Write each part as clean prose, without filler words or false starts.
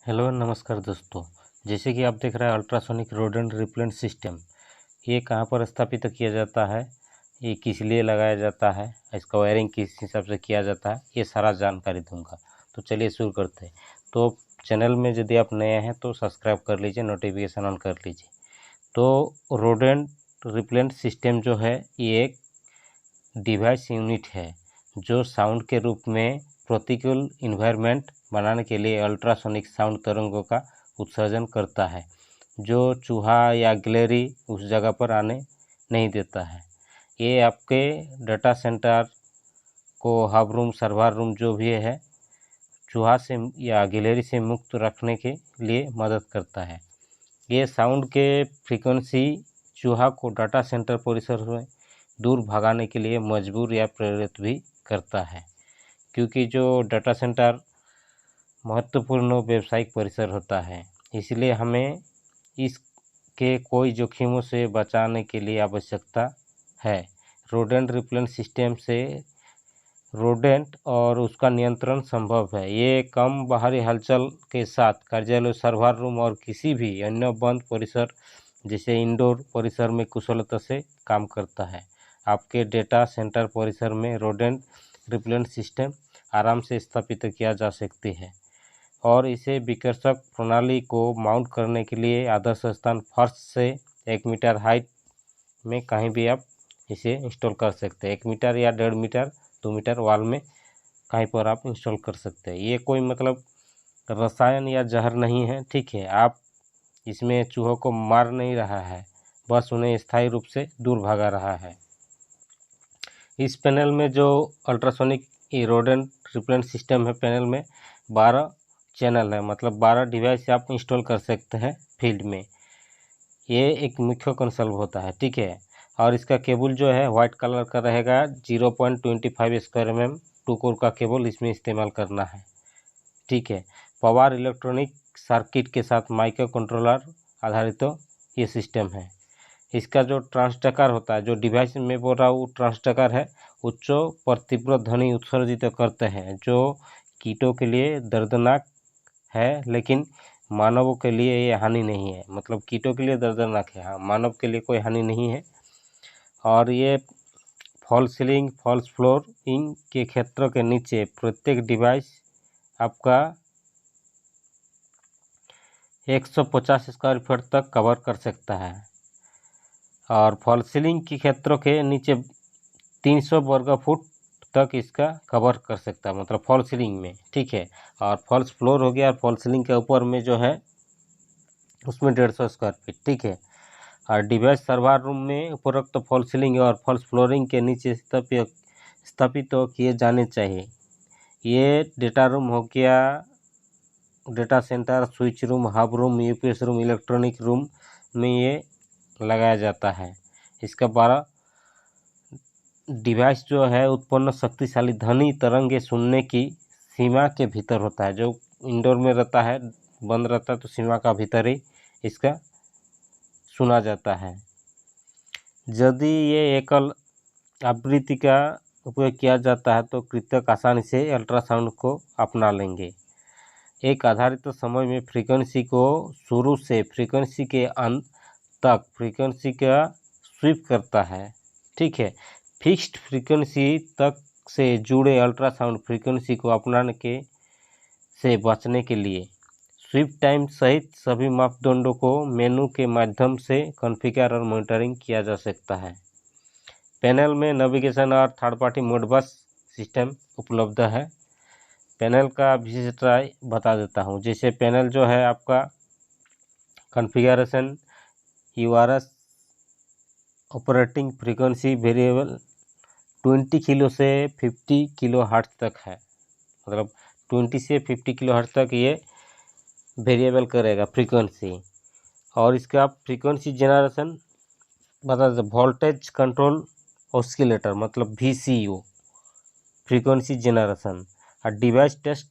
Hello नमस्कार दोस्तों। जैसे कि आप देख रहे हैं अल्ट्रासोनिक रोडेंट रिपेलेंट सिस्टम, ये कहाँ पर स्थापित किया जाता है, ये किस लिए लगाया जाता है, इसका वायरिंग किस हिसाब से किया जाता है, ये सारा जानकारी दूंगा। तो चलिए शुरू करते हैं। तो चैनल में यदि आप नए हैं तो सब्सक्राइब कर लीजिए, नोटिफिकेशन ऑन कर लीजिए। तो रोडेंट रिपेलेंट सिस्टम जो है ये एक डिवाइस यूनिट है जो साउंड के रूप में प्रतिकूल इन्वायरमेंट बनाने के लिए अल्ट्रासोनिक साउंड तरंगों का उत्सर्जन करता है, जो चूहा या गिलहरी उस जगह पर आने नहीं देता है। ये आपके डाटा सेंटर को हब रूम, सर्वर रूम जो भी है, चूहा से या गिलहरी से मुक्त रखने के लिए मदद करता है। ये साउंड के फ्रीक्वेंसी चूहा को डाटा सेंटर परिसर में दूर भगाने के लिए मजबूर या प्रेरित भी करता है, क्योंकि जो डाटा सेंटर महत्वपूर्ण व्यावसायिक परिसर होता है, इसलिए हमें इसके कोई जोखिमों से बचाने के लिए आवश्यकता है। रोडेंट रिपेलेंट सिस्टम से रोडेंट और उसका नियंत्रण संभव है। ये कम बाहरी हलचल के साथ कार्यालय, सर्वर रूम और किसी भी अन्य बंद परिसर जैसे इंडोर परिसर में कुशलता से काम करता है। आपके डेटा सेंटर परिसर में रोडेंट रिपेलेंट सिस्टम आराम से स्थापित किया जा सकती है और इसे विकर्षक प्रणाली को माउंट करने के लिए आदर्श स्थान फर्श से 1 मीटर हाइट में कहीं भी आप इसे इंस्टॉल कर सकते हैं। 1 मीटर या 1.5 मीटर 2 मीटर वाल में कहीं पर आप इंस्टॉल कर सकते हैं। ये कोई मतलब रसायन या जहर नहीं है, ठीक है। आप इसमें चूहों को मार नहीं रहा है, बस उन्हें स्थायी रूप से दूर भगा रहा है। इस पैनल में जो अल्ट्रासोनिक रोडेंट रिपेलेंट सिस्टम है, पैनल में 12 चैनल है, मतलब 12 डिवाइस आप इंस्टॉल कर सकते हैं फील्ड में। ये एक मुख्य कंसोल होता है, ठीक है। और इसका केबल जो है वाइट कलर का रहेगा। 0.25 स्क्वायर mm 2 कोर का केबल इसमें इस्तेमाल करना है, ठीक है। पावर इलेक्ट्रॉनिक सर्किट के साथ माइक्रो कंट्रोलर आधारित तो ये सिस्टम है। इसका जो ट्रांसडक्टर होता है, जो डिवाइस में बोल रहा हूँ ट्रांसडक्टर है, उच्च पर तीव्र ध्वनि उत्सर्जित करते हैं, जो कीटों के लिए दर्दनाक है, लेकिन मानवों के लिए ये हानि नहीं है। मतलब कीटों के लिए दर्दनाक है, हाँ, मानव के लिए कोई हानि नहीं है। और ये फॉल्स सीलिंग, फॉल्स फ्लोरिंग के क्षेत्र के नीचे प्रत्येक डिवाइस आपका 150 स्क्वायर फीट तक कवर कर सकता है। और फॉल्स सीलिंग के क्षेत्रों के नीचे 300 वर्ग फुट तक इसका कवर कर सकता है, मतलब फॉल्स सीलिंग में, ठीक है। और फॉल्स फ्लोर हो गया, फॉल्स सीलिंग के ऊपर में जो है उसमें 150 स्क्वायर फीट, ठीक है। और डिवाइस सर्वर रूम में उपरोक्त फॉल्स सीलिंग और फॉल्स फ्लोरिंग के नीचे स्थापित किए जाने चाहिए। ये डेटा रूम हो गया, data centre, switch room, hub room, UPS room, electronic room में ये लगाया जाता है। इसका 12 डिवाइस जो है उत्पन्न शक्तिशाली ध्वनि तरंगे सुनने की सीमा के भीतर होता है। जो इंडोर में रहता है, बंद रहता है, तो सीमा का भीतर ही इसका सुना जाता है। यदि ये एकल आवृत्ति का उपयोग किया जाता है तो कृतक आसानी से अल्ट्रासाउंड को अपना लेंगे। एक आधारित समय में फ्रीक्वेंसी को शुरू से फ्रीक्वेंसी के अंत तक फ्रीक्वेंसी का स्वीप करता है, ठीक है। फिक्स्ड फ्रीक्वेंसी तक से जुड़े अल्ट्रासाउंड फ्रीक्वेंसी को अपनाने के से बचने के लिए स्वीप टाइम सहित सभी मापदंडों को मेनू के माध्यम से कॉन्फ़िगर और मॉनिटरिंग किया जा सकता है। पैनल में नेविगेशन और थर्ड पार्टी मोडबस सिस्टम उपलब्ध है। पैनल का विशेषता बता देता हूँ। जैसे पैनल जो है आपका configuration, URS, operating frequency variable 20 kilo से 50 किलो हर्ट्ज तक है, मतलब 20 से 50 किलो हर्ट्ज तक ये वेरिएबल करेगा फ्रीक्वेंसी। और इसका फ्रीक्वेंसी जनरेशन बता दें, वोल्टेज कंट्रोल ऑसिलेटर, मतलब VCO, फ्रीक्वेंसी जनरेशन। और डिवाइस टेस्ट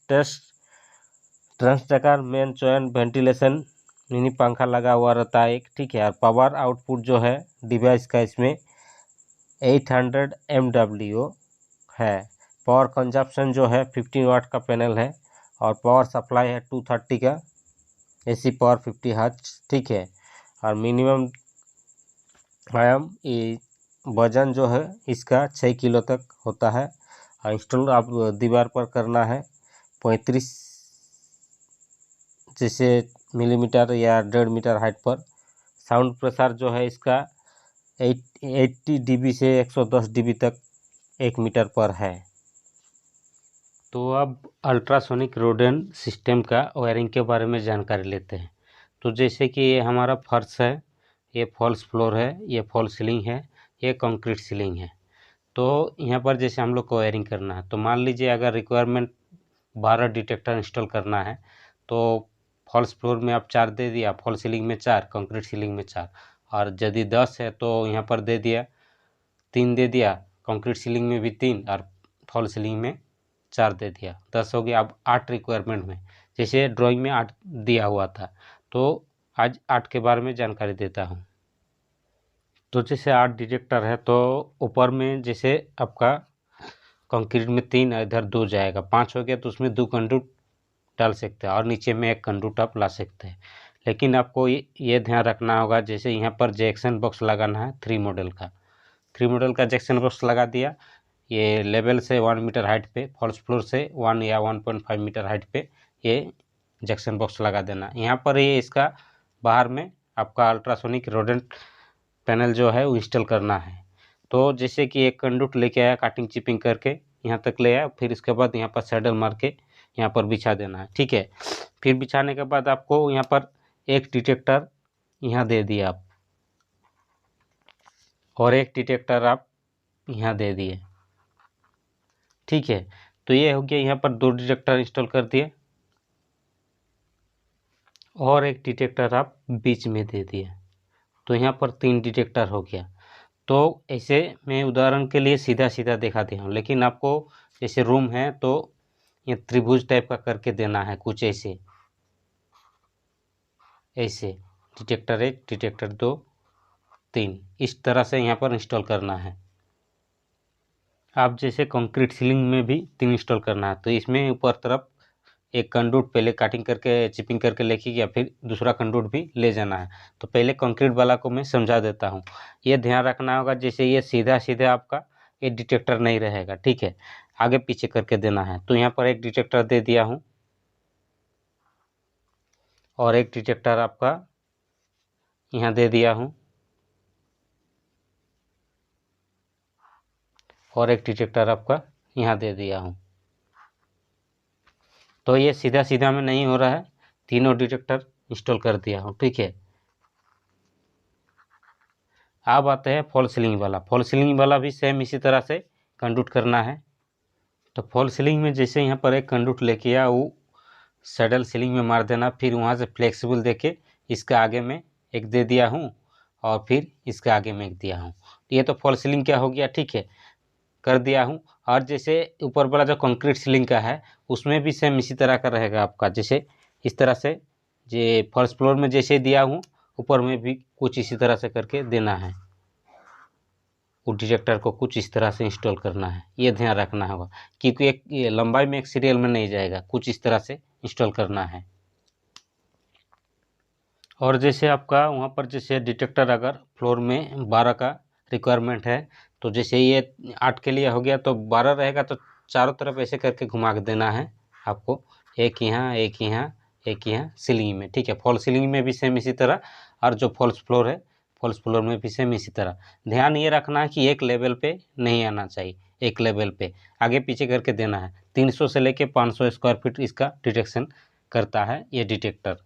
ट्रांसडक्टर, मेन चयन, वेंटिलेशन, मिनी पंखा लगा हुआ रहता है एक, ठीक है। और पावर आउटपुट जो है डिवाइस का इसमें 800 MWO है। पावर कंजप्शन जो है 15 वाट का पैनल है और पावर सप्लाई है 230 का AC पावर 50 हर्ट्ज, ठीक है। और मिनिमम आयाम ये वजन जो है इसका 6 किलो तक होता है। और इंस्टॉल आप दीवार पर करना है 35 जैसे मिलीमीटर या 1.5 मीटर हाइट पर। साउंड प्रसार जो है इसका 80 dB से 110 dB तक 1 मीटर पर है। तो अब अल्ट्रासोनिक रोडेंट सिस्टम का वायरिंग के बारे में जानकारी लेते हैं। तो जैसे कि ये हमारा फर्श है, ये फॉल्स फ्लोर है, ये फॉल सीलिंग है, ये कंक्रीट सीलिंग है। तो यहाँ पर जैसे हम लोग को वायरिंग करना है, तो मान लीजिए अगर रिक्वायरमेंट 12 डिटेक्टर इंस्टॉल करना है, तो फॉल्स फ्लोर में आप 4 दे दिया, फॉल सीलिंग में 4, कंक्रीट सीलिंग में 4। और यदि 10 है तो यहाँ पर दे दिया 3 दे दिया, कंक्रीट सीलिंग में भी 3 और फॉल सीलिंग में 4 दे दिया, 10 हो गया। अब 8 रिक्वायरमेंट में, जैसे ड्राइंग में 8 दिया हुआ था, तो आज 8 के बारे में जानकारी देता हूँ। तो जैसे 8 डिटेक्टर है, तो ऊपर में जैसे आपका कंक्रीट में 3, इधर 2 जाएगा, 5 हो गया, तो उसमें 2 कंडक्ट डाल सकते हैं और नीचे में 1 कंडक्ट आप ला सकते हैं। लेकिन आपको ये ध्यान रखना होगा, जैसे यहाँ पर जैक्सन बॉक्स लगाना है 3 मॉडल का जैक्सन बॉक्स लगा दिया। ये लेवल से 1 मीटर हाइट पे, फॉल्स फ्लोर से 1 या 1.5 मीटर हाइट पे ये जैक्सन बॉक्स लगा देना। यहाँ पर ये इसका बाहर में आपका अल्ट्रासोनिक रोडेंट पैनल जो है वो इंस्टॉल करना है। तो जैसे कि एक कंडक्ट लेके आया, काटिंग चिपिंग करके यहाँ तक ले आया, फिर इसके बाद यहाँ पर सैडल मार के यहाँ पर बिछा देना है, ठीक है। फिर बिछाने के बाद आपको यहाँ पर एक डिटेक्टर यहाँ दे दिया आप, और एक डिटेक्टर आप यहाँ दे दिए, ठीक है। तो ये हो गया, यहाँ पर 2 डिटेक्टर इंस्टॉल कर दिए और एक डिटेक्टर आप बीच में दे दिए, तो यहाँ पर 3 डिटेक्टर हो गया। तो ऐसे मैं उदाहरण के लिए सीधा सीधा दिखाती हूँ, लेकिन आपको जैसे रूम है तो ये त्रिभुज टाइप का करके देना है, कुछ ऐसे डिटेक्टर 1, डिटेक्टर 2, 3, इस तरह से यहाँ पर इंस्टॉल करना है। आप जैसे कंक्रीट सीलिंग में भी 3 इंस्टॉल करना है, तो इसमें ऊपर तरफ एक कंडक्ट पहले काटिंग करके चिपिंग करके लेके गया, फिर दूसरा कंडक्ट भी ले जाना है। तो पहले कंक्रीट वाला को मैं समझा देता हूँ। ये ध्यान रखना होगा, जैसे ये सीधा सीधा आपका ये डिटेक्टर नहीं रहेगा, ठीक है, आगे पीछे करके देना है। तो यहाँ पर एक डिटेक्टर दे दिया हूँ और एक डिटेक्टर आपका यहाँ दे दिया हूँ और एक डिटेक्टर आपका यहाँ दे दिया हूँ। तो ये सीधा सीधा में नहीं हो रहा है, तीनों डिटेक्टर इंस्टॉल कर दिया हूँ, ठीक है। अब आते हैं फॉल सीलिंग वाला। फॉल सीलिंग वाला भी सेम इसी तरह से कंडक्ट करना है। तो फॉल सीलिंग में जैसे यहाँ पर एक कंडक्ट लेके आया, वो सैडल सीलिंग में मार देना, फिर वहाँ से फ्लेक्सिबल देके इसका आगे में एक दे दिया हूँ और फिर इसका आगे में एक दिया हूँ। ये तो फॉल सीलिंग क्या हो गया, ठीक है, कर दिया हूँ। और जैसे ऊपर वाला जो कंक्रीट सीलिंग का है, उसमें भी सेम इसी तरह का रहेगा आपका, जैसे इस तरह से जे फर्स्ट फ्लोर में जैसे दिया हूँ, ऊपर में भी कुछ इसी तरह से करके देना है। वो डिटेक्टर को कुछ इस तरह से इंस्टॉल करना है, ये ध्यान रखना होगा, क्योंकि एक ये लंबाई में एक सीरियल में नहीं जाएगा, कुछ इस तरह से इंस्टॉल करना है। और जैसे आपका वहाँ पर जैसे डिटेक्टर अगर फ्लोर में 12 का रिक्वायरमेंट है, तो जैसे ये 8 के लिए हो गया, तो 12 रहेगा, तो चारों तरफ ऐसे करके घुमा के देना है आपको, एक यहाँ, एक यहाँ, एक यहाँ सीलिंग में, ठीक है। फॉल सीलिंग में भी सेम इसी तरह, और जो फॉल्स फ्लोर है, फॉल्स फ्लोर में भी सेम इसी तरह। ध्यान ये रखना है कि एक लेवल पे नहीं आना चाहिए, एक लेवल पे आगे पीछे करके देना है। 300 से लेके 500 स्क्वायर फीट इसका डिटेक्शन करता है ये डिटेक्टर।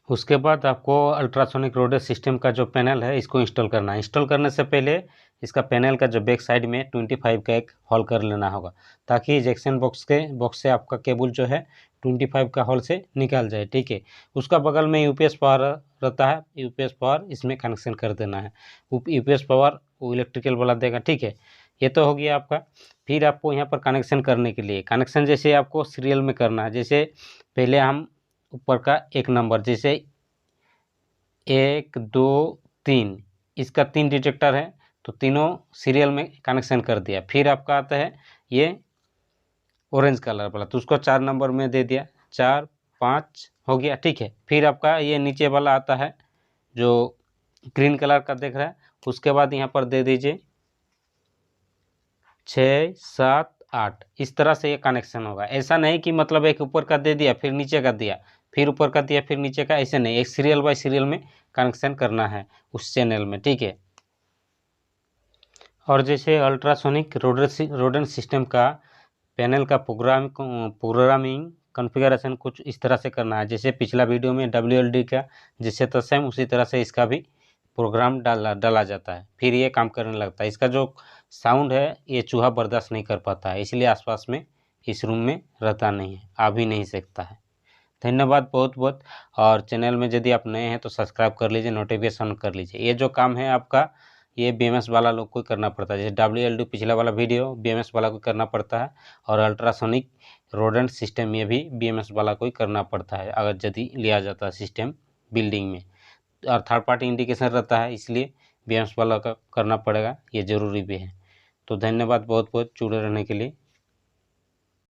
उसके बाद आपको अल्ट्रासोनिक रोडेंट सिस्टम का जो पैनल है, इसको इंस्टॉल करना है। इंस्टॉल करने से पहले इसका पैनल का जो बैक साइड में 25 का एक होल कर लेना होगा, ताकि जैक्सन बॉक्स से आपका केबल जो है 25 का होल से निकाल जाए, ठीक है। उसका बगल में यूपीएस पावर रहता है, यूपीएस पावर इसमें कनेक्शन कर देना है। यूपीएस पावर वो इलेक्ट्रिकल वाला देगा, ठीक है। ये तो हो गया आपका। फिर आपको यहाँ पर कनेक्शन करने के लिए, कनेक्शन जैसे आपको सीरियल में करना है। जैसे पहले हम ऊपर का 1 नंबर, जैसे 1 2 3, इसका 3 डिटेक्टर है, तो तीनों सीरियल में कनेक्शन कर दिया। फिर आपका आता है ये ऑरेंज कलर वाला, तो उसको 4 नंबर में दे दिया, 4 5 हो गया, ठीक है। फिर आपका ये नीचे वाला आता है जो ग्रीन कलर का दिख रहा है, उसके बाद यहाँ पर दे दीजिए 6 7 8। इस तरह से ये कनेक्शन होगा। ऐसा नहीं कि मतलब एक ऊपर का दे दिया फिर नीचे का दिया, फिर ऊपर का दिया फिर नीचे का, ऐसे नहीं, एक सीरियल बाय सीरियल में कनेक्शन करना है उस चैनल में, ठीक है। और जैसे अल्ट्रासोनिक रोडेंट सिस्टम का पैनल का प्रोग्रामिंग कॉन्फ़िगरेशन कुछ इस तरह से करना है, जैसे पिछला वीडियो में WLD का जैसे तो सेम उसी तरह से इसका भी प्रोग्राम डाला जाता है, फिर ये काम करने लगता है। इसका जो साउंड है ये चूहा बर्दाश्त नहीं कर पाता है, इसलिए आसपास में इस रूम में रहता नहीं है, आ भी नहीं सकता है। धन्यवाद बहुत बहुत। और चैनल में यदि आप नए हैं तो सब्सक्राइब कर लीजिए, नोटिफिकेशन कर लीजिए। ये जो काम है आपका ये BMS वाला लोग को करना पड़ता है, जैसे WLD पिछला वाला वीडियो BMS वाला को करना पड़ता है, और अल्ट्रासोनिक रोडेंट सिस्टम ये भी BMS वाला को करना पड़ता है अगर यदि लिया जाता है सिस्टम बिल्डिंग में। और थर्ड पार्टी इंडिकेशन रहता है, इसलिए BMS वाला का करना पड़ेगा, ये ज़रूरी भी है। तो धन्यवाद बहुत बहुत जुड़े रहने के लिए।